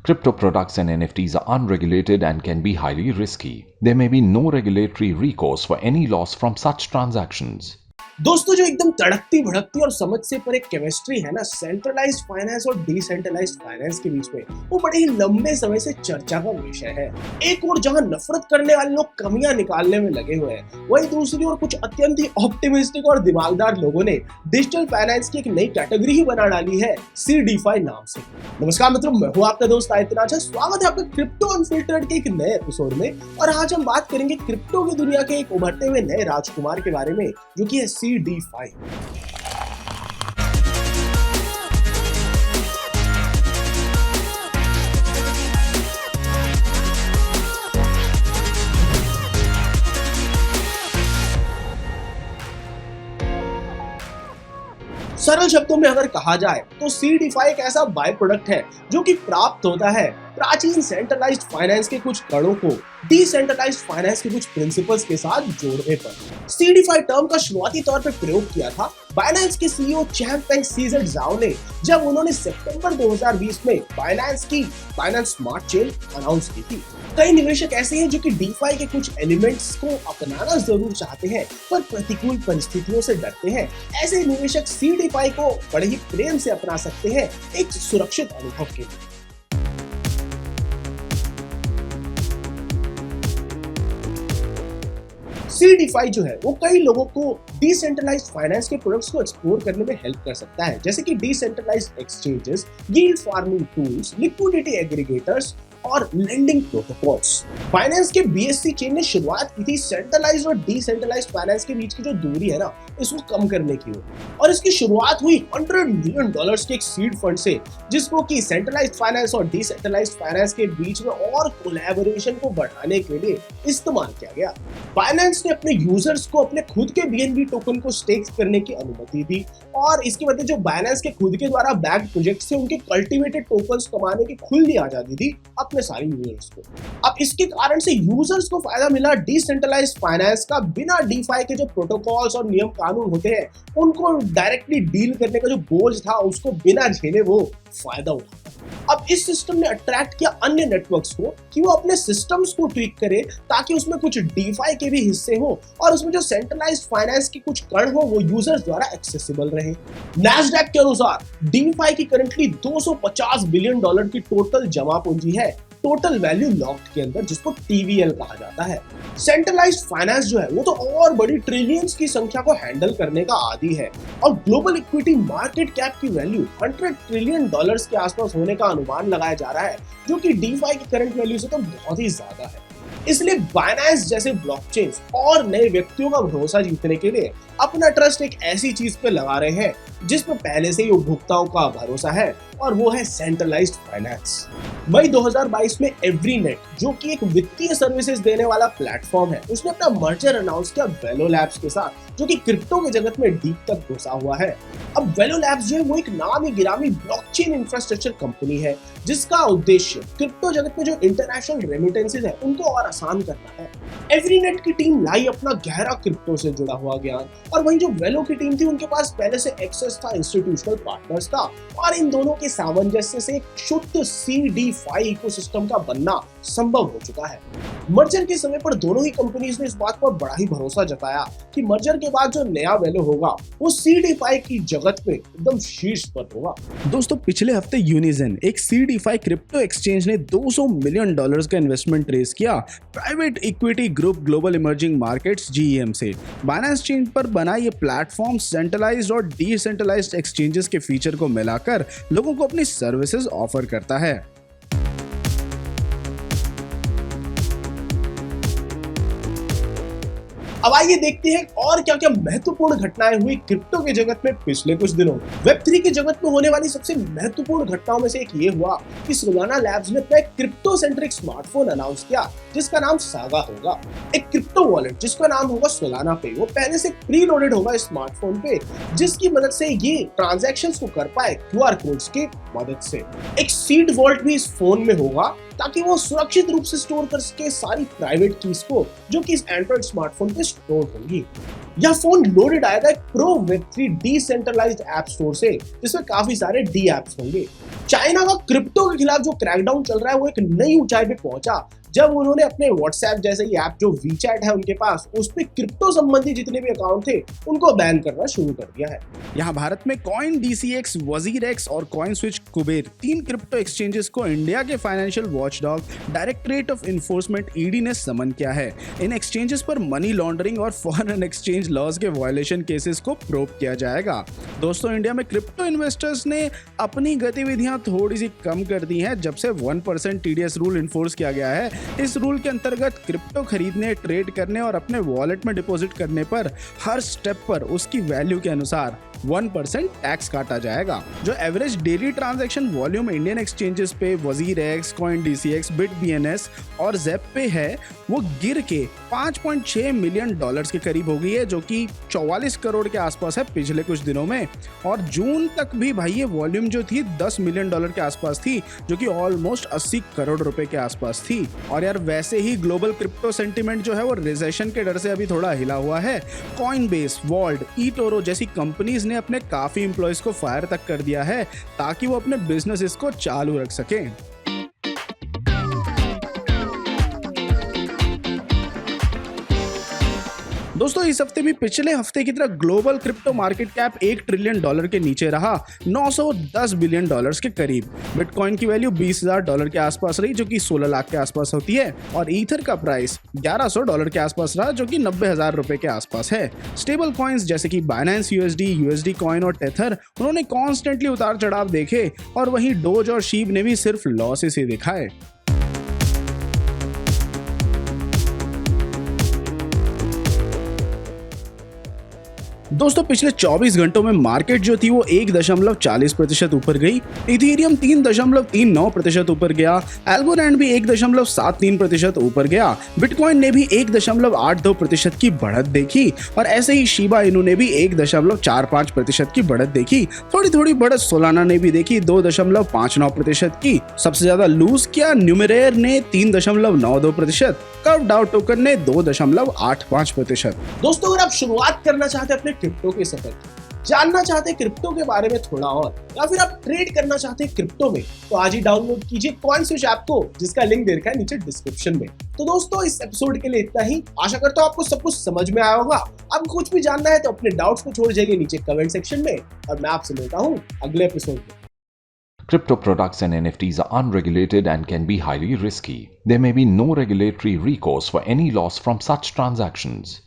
Crypto products and NFTs are unregulated and can be highly risky. There may be no regulatory recourse for any loss from such transactions. दोस्तों, जो एकदम तड़कती भड़कती और समझ से परे chemistry है ना सेंट्रलाइज्ड फाइनेंस और डिसेंट्रलाइज्ड फाइनेंस के बीच में, वो बड़े ही लंबे समय से चर्चा का विषय है। एक और जहां नफरत करने वाले लोग कमियां निकालने में लगे हुए हैं, वहीं दूसरी ओर कुछ अत्यंत ही ऑप्टिमिस्टिक और दिमागदार लोगों ने डिजिटल फाइनेंस की एक नई कैटेगरी ही बना डाली है, CDFI नाम से। नमस्कार मित्रों, मैं हूं आपका दोस्त आदित्य राज। स्वागत है आपका क्रिप्टो अनफिल्टर्ड के एक नए एपिसोड में। और आज हम बात करेंगे क्रिप्टो की दुनिया के एक उभरते हुए नए राजकुमार के बारे में, जो कि है CDFI। सरल शब्दों में अगर कहा जाए तो CDFI एक ऐसा बाय प्रोडक्ट है जो कि प्राप्त होता है प्राचीन सेंट्रलाइज्ड फाइनेंस के कुछ कणों को डिसेंट्रलाइज्ड फाइनेंस के कुछ प्रिंसिपल्स के साथ जोड़ने पर। CDFI टर्म का शुरुआती तौर पर प्रयोग किया था बाइनेंस के CEO चैंगफेंग सीजेड ज़ाओ ने, जब उन्होंने सितंबर 2020 में बाइनेंस स्मार्ट चेन अनाउंस की थी। कई निवेशक ऐसे हैं जो कि DeFi के कुछ एलिमेंट्स को अपनाना जरूर चाहते हैं पर प्रतिकूल परिस्थितियों से डरते हैं। ऐसे निवेशक CDFI को बड़े ही प्रेम से अपना सकते हैं एक सुरक्षित अनुभव के लिए। CDFI जो है वो कई लोगों को डिसेंट्रलाइज्ड फाइनेंस के प्रोडक्ट्स को एक्सप्लोर करने में हेल्प कर सकता है, जैसे कि decentralized exchanges, yield farming tools, liquidity aggregators और लेंडिंग प्रोटोकॉल्स। बाइनेंस के BSC चेन ने शुरुआत की थी सेंट्रलाइज्ड और डिसेंट्रलाइज्ड फाइनेंस के बीच की जो दूरी है ना, इसको कम करने की और इसकी शुरुआत हुई $100 मिलियन के एक सीड फंड से, जिसको कि सेंट्रलाइज्ड फाइनेंस और डिसेंट्रलाइज्ड फाइनेंस के बीच में और कोलैबोरेशन को बढ़ाने के लिए इस्तेमाल किया गया। बाइनेंस ने अपने यूजर्स को अपने खुद के BNB टोकन को स्टेक करने की अनुमति दी और इसके बदले जो बाइनेंस के खुद के द्वारा बैक्ड प्रोजेक्ट से उनके कल्टीवेटेड टोकन्स कमाने की खुली आजादी दी अपने सारे यूजर्स को। अब इसके कारण से यूजर्स को फायदा मिला डिसेंट्रलाइज्ड फाइनेंस का। बिना DeFi के जो प्रोटोकॉल्स और नियम कानून होते हैं उनको डायरेक्टली डील करने का जो बोझ था उसको बिना झेले वो फायदा उठा। अब इस सिस्टम ने अट्रैक्ट किया अन्य नेटवर्क्स को कि वो अपने सिस्टम्स को ट्वीक करे ताकि उसमें कुछ DeFi के भी हिस्से हो और उसमें जो सेंट्रलाइज्ड फाइनेंस के कुछ कण हो वो यूजर्स द्वारा एक्सेसिबल रहे। नैस्डैक के अनुसार DeFi की करंटली $250 बिलियन की टोटल जमा पूंजी है, टोटल वैल्यू लॉक्ड के अंदर, जिसको TVL कहा जाता है। सेंट्रलाइज्ड फाइनेंस जो है वो तो और बड़ी ट्रिलियंस की संख्या को हैंडल करने का आदी है और ग्लोबल इक्विटी मार्केट कैप की वैल्यू $100 ट्रिलियन के आसपास होने का अनुमान लगाया जा रहा है, जो कि DeFi की करंट वैल्यू से तो बहुत ही ज्यादा है। इसलिए बाइनेंस जैसे ब्लॉकचेन्स और नए व्यक्तियों का भरोसा जीतने के लिए अपना ट्रस्ट एक ऐसी चीज पे लगा रहे हैं जिसमें पहले से ही उपभोक्ताओं का भरोसा है, और वो है सेंट्रलाइज्ड फाइनेंस। मई 2022 में एवरीनेट, जो कि एक वित्तीय सर्विसेज देने वाला प्लेटफॉर्म है, उसने अपना मर्जर अनाउंस किया वेलो लैब्स के साथ, जो कि क्रिप्टो के जगत में डीप तक घुसा हुआ है। अब वेलो लैब्स जो है वो एक नामी गिरामी ब्लॉकचेन इंफ्रास्ट्रक्चर कंपनी है, जिसका उद्देश्य क्रिप्टो जगत में जो इंटरनेशनल रेमिटेंसेज है उनको और आसान करना है। एवरीनेट की टीम लाई अपना गहरा क्रिप्टो से जुड़ा हुआ ज्ञान, और वहीं जो वेलो की टीम थी उनके पास पहले से एक्सेस था इंस्टीट्यूशनल पार्टनर्स का, और इन दोनों के सामंजस्य से एक शुद्ध CDFI इकोसिस्टम का बनना संभव हो चुका है। मर्जर के समय पर दोनों ही कंपनीज ने इस बात पर बड़ा ही भरोसा जताया कि मर्जर के बाद जो नया वेलो होगा वो CDFI की जगत में एकदम शीर्ष पर होगा। दोस्तों, पिछले हफ्ते यूनिजन, एक CDFI क्रिप्टो एक्सचेंज ने $200 मिलियन का इन्वेस्टमेंट रेज किया private equity group global emerging markets GEM से। बाइनेंस चेन पर बना ये प्लेटफॉर्म सेंट्रलाइज्ड और डिसेंट्रलाइज्ड एक्सचेंजेस के फीचर को मिलाकर लोगों को अपनी सर्विसेज ऑफर करता है। अब आइए देखते हैं और क्या क्या महत्वपूर्ण घटनाएं हुई क्रिप्टो के जगत में पिछले कुछ दिनों में। Web3 के जगत में होने वाली सबसे महत्वपूर्ण घटनाओं में से एक ये हुआ कि सोलाना लैब्स ने अपना एक क्रिप्टो सेंट्रिक स्मार्टफोन अनाउंस किया जिसका नाम सागा होगा। एक क्रिप्टो वॉलेट जिसका नाम होगा सोलाना पे, वो पहले से प्री लोडेड होगा इस स्मार्टफोन पे, जिसकी मदद से ये ट्रांजैक्शंस को कर पाए QR कोड्स के मदद से। एक सीड वॉल्ट भी इस फोन में होगा ताकि वो सुरक्षित रूप से स्टोर कर सके सारी प्राइवेट कीज को जो कि इस एंड्रॉइड स्मार्टफोन पे स्टोर होंगी। यह फोन लोडेड आएगा एक प्रो वेब3 डिसेंट्रलाइज्ड ऐप स्टोर से जिसमें काफी सारे डी एप्स होंगे। चाइना का क्रिप्टो के खिलाफ जो क्रैकडाउन चल रहा है वो एक नई ऊंचाई पे पहुंचा जब उन्होंने अपने व्हाट्सएप जैसे ही ऐप जो वीचैट है उनके पास उस पे क्रिप्टो संबंधी जितने भी अकाउंट थे उनको बैन करना शुरू कर दिया है। यहाँ भारत में कॉइन DCX, वजीरेक्स और coin switch Kuber 3 crypto exchanges को इंडिया के financial watchdog directorate of enforcement ED ने समन किया है। इन एक्सचेंजेस पर मनी लॉन्ड्रिंग और फॉरेन एक्सचेंज लॉज के वायलेशन केसेस को प्रोब किया जाएगा। दोस्तों, इंडिया में क्रिप्टो इन्वेस्टर्स ने अपनी गतिविधियां थोड़ी सी कम कर दी हैं जब से 1% TDS रूल इन्फोर्स किया गया है। इस रूल के अंतर्गत क्रिप्टो खरीदने, ट्रेड करने और अपने वॉलेट में डिपॉजिट करने पर हर स्टेप पर उसकी वैल्यू के अनुसार 1% टैक्स काटा जाएगा। जो average daily transaction volume Indian exchanges पे वजीरेक्स, कॉइन DCX, BitBNS और ज़ेप पे है वो गिर के $5.6 मिलियन के करीब हो गई है जो कि 44 करोड़ के आसपास है पिछले कुछ दिनों में। और जून तक भी भाई ये वॉल्यूम जो थी $10 मिलियन के आसपास थी जो कि ऑलमोस्ट 80 करोड़ रुपए के आसपास थी। और यार वैसे ही ग्लोबल क्रिप्टो सेंटिमेंट जो है वो रिसेशन के डर से अभी थोड़ा हिला हुआ है। कॉइनबेस, वॉल्ट, eToro जैसी कंपनीज ने अपने काफी एम्प्लॉयज को फायर तक कर दिया है ताकि वो अपने बिजनेस को चालू रख सकें। दोस्तों, इस हफ्ते भी पिछले हफ्ते की तरह global crypto market cap $1 trillion के नीचे रहा, $910 बिलियन के करीब। बिटकॉइन की वैल्यू $20,000 के आसपास रही जो कि 16 लाख के आसपास होती है और ईथर का प्राइस $1100 के आसपास रहा जो कि 90,000 रुपए के आसपास है। स्टेबल कॉइन्स जैसे कि बाइनेंस USD कॉइन और टेथर उन्होंने कॉन्स्टेंटली उतार चढ़ाव देखे और वहीं डोज और शीब ने भी सिर्फ लॉसेस ही दिखाए। दोस्तों, पिछले 24 घंटों में मार्केट जो थी वो 1.40% ऊपर गई। इथेरियम 3.39% ऊपर गया। एल्गोरैंड भी 1.73% ऊपर गया। बिटकॉइन ने भी 1.82% की बढ़त देखी और ऐसे ही शिबा इनू ने भी 1.45% की बढ़त देखी। थोड़ी थोड़ी बढ़त सोलाना ने भी देखी 2.59% की। सबसे ज्यादा लूज किया न्यूमरेयर ने 3.92%। कर्व डाउ टोकन ने 2.85%। दोस्तों, अगर आप शुरुआत करना चाहते हैं अपने क्रिप्टो के सफर की, जानना चाहते हैं क्रिप्टो के बारे में थोड़ा और, या फिर आप ट्रेड करना चाहते हैं क्रिप्टो में, तो आज ही डाउनलोड कीजिए कॉइन स्विच ऐप को जिसका लिंक दे रखा है नीचे डिस्क्रिप्शन में। तो दोस्तों, इस एपिसोड के लिए इतना ही। आशा करता हूं आपको सब कुछ समझ में आया होगा। आपको कुछ भी जानना है तो अपने डाउट्स को छोड़ जाइए नीचे कमेंट सेक्शन में और मैं आपसे मिलता हूं अगले एपिसोड में। Crypto products and NFTs are unregulated and can be highly risky. There may be no regulatory recourse for any loss from such transactions.